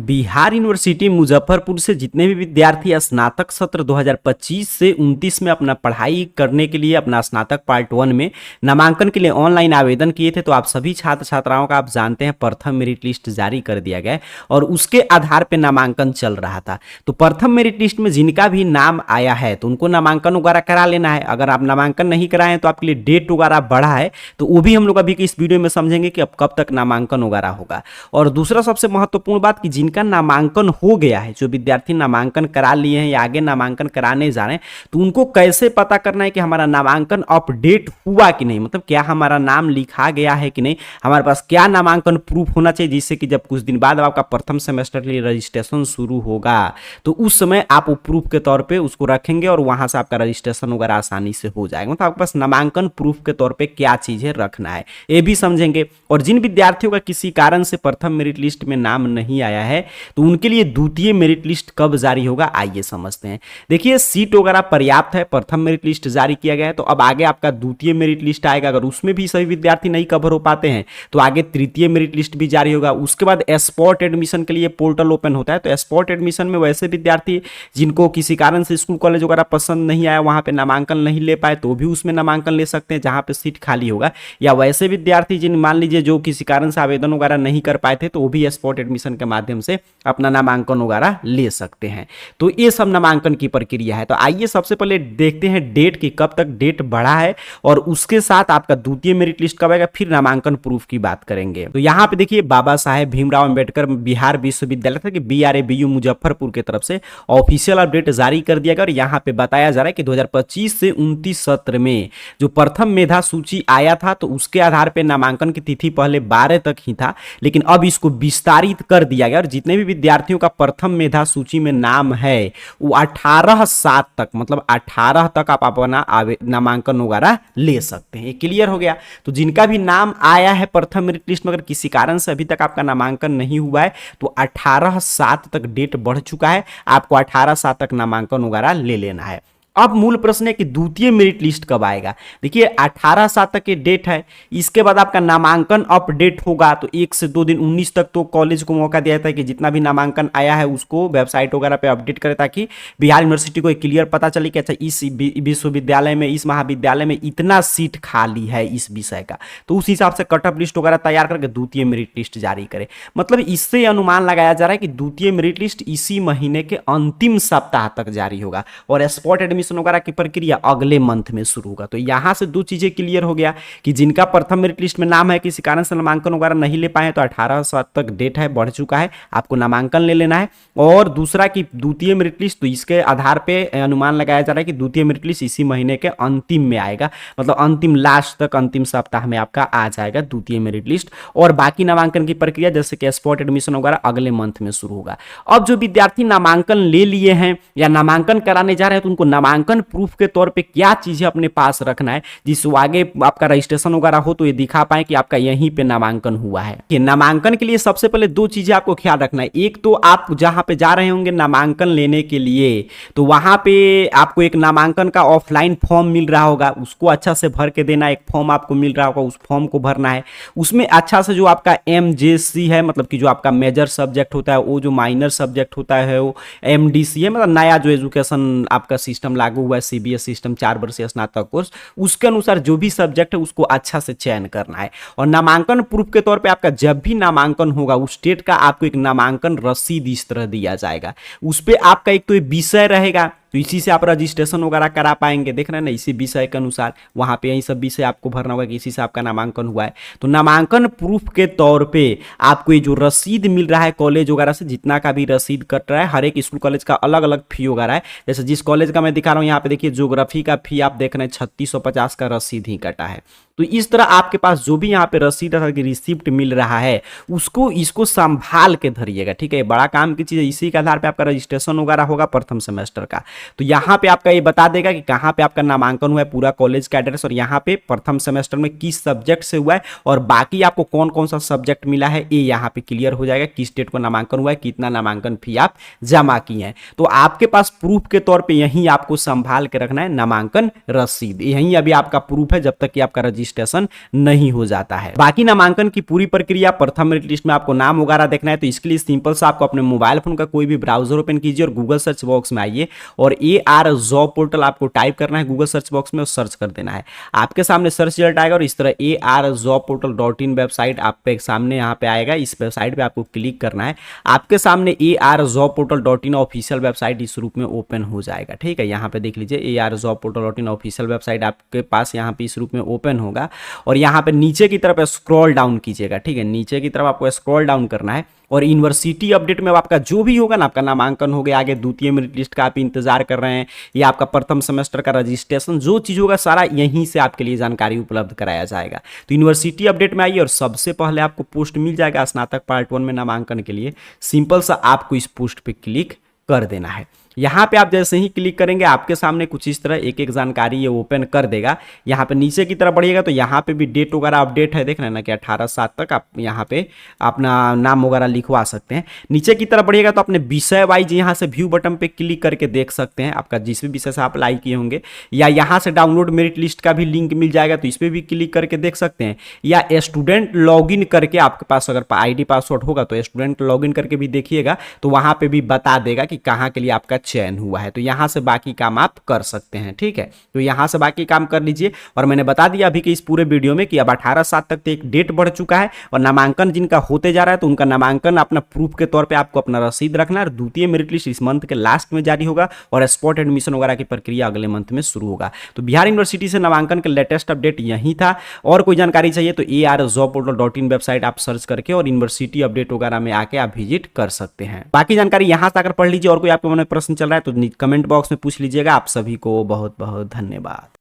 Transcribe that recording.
Bihar university Muzaffarpur से जितने भी विद्यार्थी स्नातक सत्र 2025 से 29 में अपना पढ़ाई करने के लिए अपना स्नातक पार्ट 1 में नामांकन के लिए ऑनलाइन आवेदन किए थे, तो आप सभी छात्र छात्राओं का आप जानते हैं प्रथम मेरिट लिस्ट जारी कर दिया गया और उसके आधार पर नामांकन चल रहा था। तो प्रथम मेरिट लिस्ट में जिनका भी नाम आया है तो उनको नामांकन वगैरह करा लेना है। अगर आप नामांकन नहीं कराए तो आपके लिए डेट वगैरह बढ़ा है, तो वो भी हम लोग अभी इस वीडियो में समझेंगे कि अब कब तक नामांकन वगैरह होगा। और दूसरा सबसे महत्वपूर्ण बात कि जिनका नामांकन हो गया है, जो विद्यार्थी नामांकन करा लिए हैं या आगे नामांकन कराने जा रहे हैं, तो उनको कैसे पता करना है कि हमारा नामांकन अपडेट हुआ कि नहीं, मतलब क्या हमारा नाम लिखा गया है कि नहीं, हमारे पास क्या नामांकन प्रूफ होना चाहिए, जिससे कि जब कुछ दिन बाद आपका प्रथम सेमेस्टर के लिए रजिस्ट्रेशन शुरू होगा तो उस समय आप वो प्रूफ के तौर पे उसको रखेंगे और वहां से आपका रजिस्ट्रेशन वगैरह आसानी से हो जाएगा। मतलब आपके पास नामांकन प्रूफ के तौर पे क्या चीजें रखना है ये भी समझेंगे। और जिन विद्यार्थियों का किसी कारण से प्रथम मेरिट लिस्ट में नाम नहीं आया है तो उनके लिए द्वितीय मेरिट लिस्ट कब जारी होगा आइए समझते हैं। देखिए सीट वगैरह पर्याप्त है, प्रथम मेरिट लिस्ट जारी किया गया है, तो अब आगे आपका द्वितीय मेरिट लिस्ट आएगा। अगर उसमें भी सभी विद्यार्थी नहीं कवर हो पाते हैं तो आगे तृतीय मेरिट लिस्ट भी जारी होगा। उसके बाद स्पॉट एडमिशन के लिए पोर्टल ओपन होता है, तो स्पॉट एडमिशन में वैसे विद्यार्थी जिनको किसी कारण से स्कूल कॉलेज वगैरह पसंद नहीं आया, वहां पे नामांकन नहीं ले पाए, तो भी उसमें नामांकन ले सकते हैं जहां पे सीट खाली होगा। या वैसे विद्यार्थी जिन मान लीजिए जो किसी कारण से आवेदन वगैरह नहीं कर पाए थे तो वो भी स्पॉट एडमिशन के माध्यम से अपना नामांकन वगैरह ले सकते हैं। तो ये सब नामांकन की प्रक्रिया है। तो आइए सबसे पहले देखते हैं डेट की, कब तक डेट बढ़ा है और उसके साथ आपका द्वितीय मेरिट लिस्ट कब आएगा, फिर नामांकन प्रूफ की बात करेंगे। तो यहाँ पे देखिए बाबा साहेब भीमराव अंबेडकर बिहार विश्वविद्यालय था कि BRABU मुजफ्फरपुर की तरफ से ऑफिशियल अपडेट जारी कर दिया गया और यहाँ पे बताया जा रहा है कि 2025 से 29 सत्र में जो प्रथम मेधा सूची आया था तो उसके आधार पर नामांकन की तिथि पहले 12 तक ही था, लेकिन अब इसको विस्तारित कर दिया गया और जितने भी विद्यार्थियों का प्रथम मेधा सूची में नाम है वो 18/7 तक, मतलब 18 तक आप अपना नामांकन वगैरह ले सकते हैं। ये क्लियर हो गया। तो जिनका भी नाम आया है प्रथम मेरिट लिस्ट में, अगर किसी कारण से अभी तक आपका नामांकन नहीं हुआ है तो 18/7 तक डेट बढ़ चुका है, आपको 18/7 तक नामांकन वगैरह ले लेना है। अब मूल प्रश्न है कि द्वितीय मेरिट लिस्ट कब आएगा। देखिए 18/7 तक के डेट है, इसके बाद आपका नामांकन अपडेट होगा तो 1 से 2 दिन 19 तक तो कॉलेज को मौका दिया था कि जितना भी नामांकन आया है उसको वेबसाइट वगैरह पे अपडेट करे, ताकि बिहार यूनिवर्सिटी को क्लियर पता चले कि अच्छा इस विश्वविद्यालय में, इस महाविद्यालय में इतना सीट खाली है इस विषय का, तो उस हिसाब से कटअप लिस्ट वगैरह तैयार करके द्वितीय मेरिट लिस्ट जारी करे। मतलब इससे अनुमान लगाया जा रहा है कि द्वितीय मेरिट लिस्ट इसी महीने के अंतिम सप्ताह तक जारी होगा और स्पॉट एडमिशन वगैरह की प्रक्रिया अगले मंथ में शुरू होगा। तो यहां से दो चीजें क्लियर हो गया कि जिनका प्रथम मेरिट लिस्ट में नाम है, किसी कारण से नामांकन वगैरह नहीं ले पाए तो 18/7 तक डेट है, बढ़ चुका है, आपको नामांकन ले लेना है। और दूसरा कि द्वितीय मेरिट लिस्ट, तो इसके आधार पे अनुमान लगाया जा रहा है कि द्वितीय मेरिट लिस्ट इसी महीने के अंतिम में आएगा, मतलब अंतिम लास्ट तक, अंतिम सप्ताह में आपका आ जाएगा द्वितीय मेरिट लिस्ट। और बाकी नामांकन की प्रक्रिया जैसे कि स्पॉट एडमिशन वगैरह अगले मंथ में शुरू होगा। अब जो विद्यार्थी नामांकन ले लिए हैं या नामांकन कराने जा रहे हैं तो उनको नामांकन प्रूफ के तौर पे क्या चीजें अपने पास रखना है जिससे आगे आपका रजिस्ट्रेशन वगैरह हो तो ये दिखा पाए कि आपका यहीं पे नामांकन हुआ है। कि नामांकन के लिए सबसे पहले दो चीजें आपको ख्याल रखना है। एक तो आप जहां पे जा रहे होंगे नामांकन लेने के लिए तो वहां पे आपको एक नामांकन का ऑफलाइन फॉर्म मिल रहा होगा, उसको अच्छा से भर के देना। एक फॉर्म आपको मिल रहा होगा, उस फॉर्म को भरना है। उसमें अच्छा से जो आपका MJC है, मतलब कि जो आपका मेजर सब्जेक्ट होता है, वो जो माइनर सब्जेक्ट होता है वो MDC है, मतलब नया जो एजुकेशन आपका सिस्टम लागू हुआ है, CBS सिस्टम 4 वर्षीय स्नातक कोर्स, उसके अनुसार जो भी सब्जेक्ट है उसको अच्छा से चयन करना है। और नामांकन प्रूफ के तौर पे आपका जब भी नामांकन होगा उस स्टेट का आपको एक नामांकन रसीद इस तरह दिया जाएगा। उस पे आपका एक तो विषय रहेगा, तो इसी से आप रजिस्ट्रेशन वगैरह करा पाएंगे। देख रहे हैं ना, इसी विषय के अनुसार वहां पे यही सब विषय आपको भरना होगा कि इसी से आपका नामांकन हुआ है। तो नामांकन प्रूफ के तौर पे आपको ये जो रसीद मिल रहा है कॉलेज वगैरह से, जितना का भी रसीद कट रहा है, हर एक स्कूल कॉलेज का अलग अलग फी वगैरह है। जैसे जिस कॉलेज का मैं दिखा रहा हूँ यहाँ पे देखिए ज्योग्राफी का फी आप देख रहे हैं 3650 का रसीद ही कटा है। तो इस तरह आपके पास जो भी यहाँ पे रसीद की रिसिप्ट मिल रहा है इसको संभाल के धरिएगा, ठीक है। बड़ा काम की चीज है, इसी के आधार पे आपका रजिस्ट्रेशन वगैरह होगा प्रथम सेमेस्टर का। तो यहाँ पे आपका ये बता देगा कि कहाँ पे आपका नामांकन हुआ है, पूरा कॉलेज का एड्रेस, और यहाँ पे प्रथम सेमेस्टर में किस सब्जेक्ट से हुआ है और बाकी आपको कौन कौन सा सब्जेक्ट मिला है ये यहाँ पे क्लियर हो जाएगा। किस डेट को नामांकन हुआ है, कितना नामांकन फी आप जमा किए हैं। तो आपके पास प्रूफ के तौर पर यहीं आपको संभाल के रखना है नामांकन रसीद, यहीं अभी आपका प्रूफ है जब तक कि आपका रजिस्ट्रेशन नहीं हो जाता है। बाकी नामांकन की पूरी प्रक्रिया, प्रथम मेरिट लिस्ट में आपको नाम वगैरह देखना है तो इसके लिए सिंपल सा आपको अपने मोबाइल फोन का कोई भी ब्राउजर ओपन कीजिए और गूगल सर्च बॉक्स में आइए और AR जॉब पोर्टल आपको टाइप करना है गूगल सर्च बॉक्स में और सर्च कर देना है। आपके सामने सर्च रिजल्ट आएगा और इस तरह ARjobportal.in वेबसाइट आपके सामने यहाँ पे आएगा। इस वेबसाइट पे आपको क्लिक करना है। आपके सामने ARjobportal.in ऑफिशियल वेबसाइट इस रूप में ओपन हो जाएगा। ठीक है, यहाँ पे देख लीजिए ARjobportal.in ऑफिशियल वेबसाइट आपके पास यहाँ पे इस रूप में ओपन होगा और यहाँ पे नीचे की तरफ स्क्रॉल डाउन कीजिएगा। ठीक है, नीचे की तरफ आपको स्क्रॉल डाउन करना है और यूनिवर्सिटी अपडेट में आपका जो भी होगा ना, आपका नामांकन हो गया, आगे द्वितीय मेरिट लिस्ट का आप इंतजार कर रहे हैं या आपका प्रथम सेमेस्टर का रजिस्ट्रेशन, जो चीज़ होगा सारा यहीं से आपके लिए जानकारी उपलब्ध कराया जाएगा। तो यूनिवर्सिटी अपडेट में आइए और सबसे पहले आपको पोस्ट मिल जाएगा स्नातक पार्ट 1 में नामांकन के लिए। सिंपल सा आपको इस पोस्ट पे क्लिक कर देना है। यहाँ पे आप जैसे ही क्लिक करेंगे आपके सामने कुछ इस तरह एक एक जानकारी ये ओपन कर देगा। यहाँ पे नीचे की तरफ बढ़िएगा तो यहाँ पे भी डेट वगैरह अपडेट है, देख रहे हैं ना कि 18/7 तक आप यहाँ पे अपना नाम वगैरह लिखवा सकते हैं। नीचे की तरफ बढ़िएगा तो अपने विषय वाइज यहाँ से व्यू बटन पे क्लिक करके देख सकते हैं आपका जिस भी विषय से आप अप्लाई किए होंगे, या यहाँ से डाउनलोड मेरिट लिस्ट का भी लिंक मिल जाएगा तो इस पर भी क्लिक करके देख सकते हैं, या स्टूडेंट लॉगिन करके आपके पास अगर ID पासवर्ड होगा तो स्टूडेंट लॉगिन करके भी देखिएगा तो वहाँ पे भी बता देगा कि कहाँ के लिए आपका चयन हुआ है। तो यहां से बाकी काम आप कर सकते हैं। ठीक है, तो यहां से बाकी काम कर लीजिए। और मैंने बता दिया अभी कि इस पूरे वीडियो में कि अब 18/7 तक तो एक डेट बढ़ चुका है और नामांकन जिनका होते जा रहा है तो उनका नामांकन अपना प्रूफ के तौर पे आपको अपना रसीद रखना है। द्वितीय मेरिट लिस्ट इस मंथ के लास्ट में जारी होगा और स्पॉट एडमिशन वगैरह की प्रक्रिया अगले मंथ में शुरू होगा। तो बिहार यूनिवर्सिटी से नामांकन के लेटेस्ट अपडेट यही था। और कोई जानकारी चाहिए तो ARjobportal.in वेबसाइट आप सर्च करके और यूनिवर्सिटी अपडेट वगैरह में आके आप विजिट कर सकते हैं। बाकी जानकारी यहां से आकर पढ़ लीजिए और कोई आपके मन में प्रश्न चल रहा है तो कमेंट बॉक्स में पूछ लीजिएगा। आप सभी को बहुत बहुत धन्यवाद।